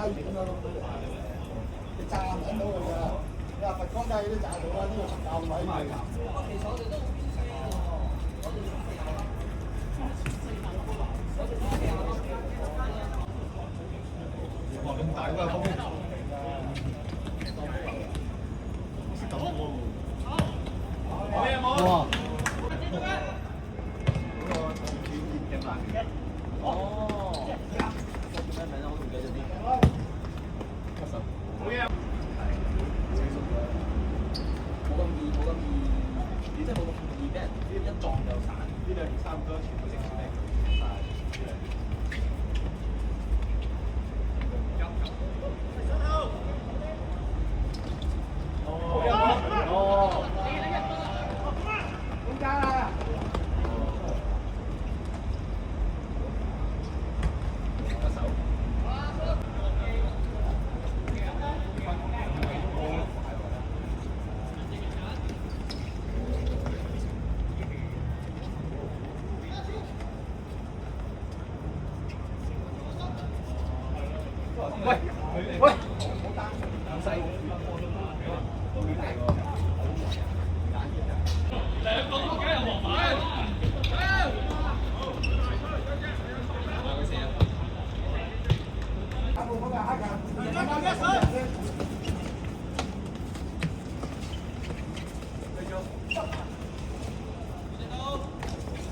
遠啊，你炸唔到佢㗎。你話佛光街嗰啲炸到啦，呢個教位嚟㗎。其實我哋都好堅持喎，我哋哇！咁大㗎風，冇嘢冇。哇！喂喂，咁細兩個都梗係黃牌。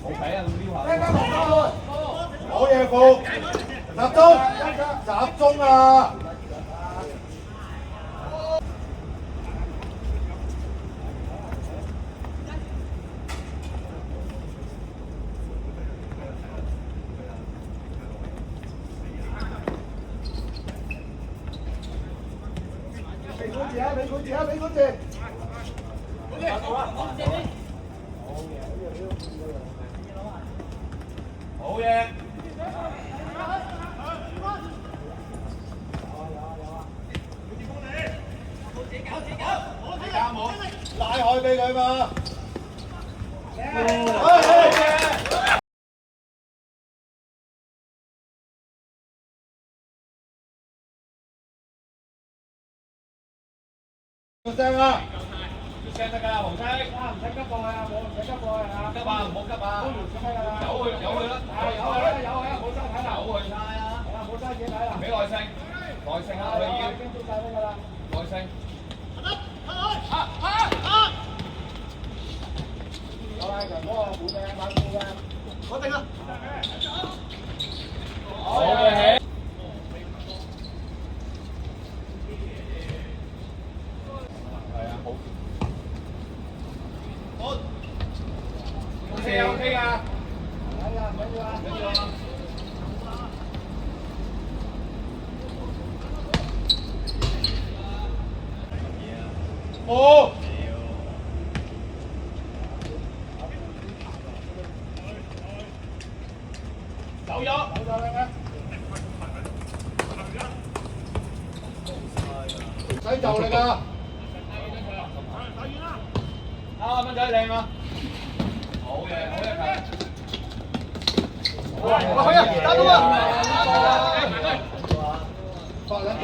好睇啊！冇嘢服，集中啊！俾佢字啊！俾佢字啊！俾佢字。好嘢！拉開俾佢嘛！出聲啊！出聲得㗎，黃生。唔使急過去啊！唔使急過去啊！急啊！唔好急啊！有佢啦！冇嘥睇啦！有佢晒啦！冇嘥嘢睇啦！俾耐性，耐性啊！佢要已經做晒㗎啦！耐性。有啦，人嗰個冇嘅，買冇嘅，我定啦！好嘅。係啊，好。OK 㗎。係啊，唔緊要啊，緊要啊！好。走咗。走咗啦！唔使就嚟㗎。啊，蚊仔靚啊！好嘅，好嘅，哇！可以，打到啊！發兩打。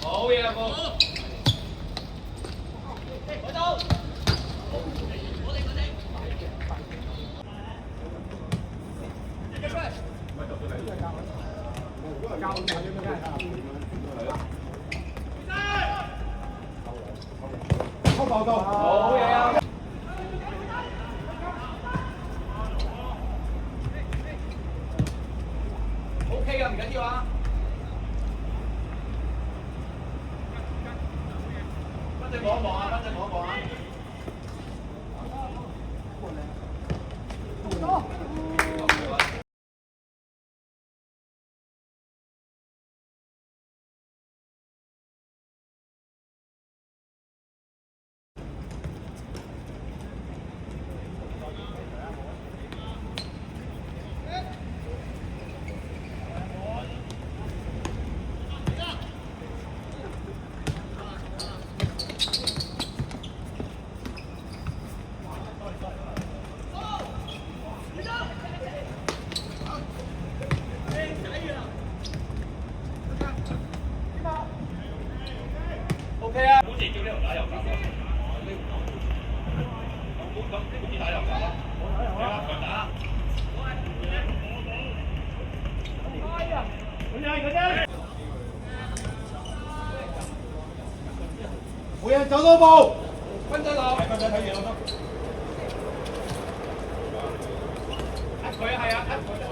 好嘢，波！抽爆到！好嘢啊！OK 㗎，唔緊要啊！跟住望一望啊，跟住望一望啊！似叫呢度打右閘啊！咁呢邊打右閘啊？係啊，強打。每人走多步。分咗落。分咗睇嘢咯。佢係啊，佢。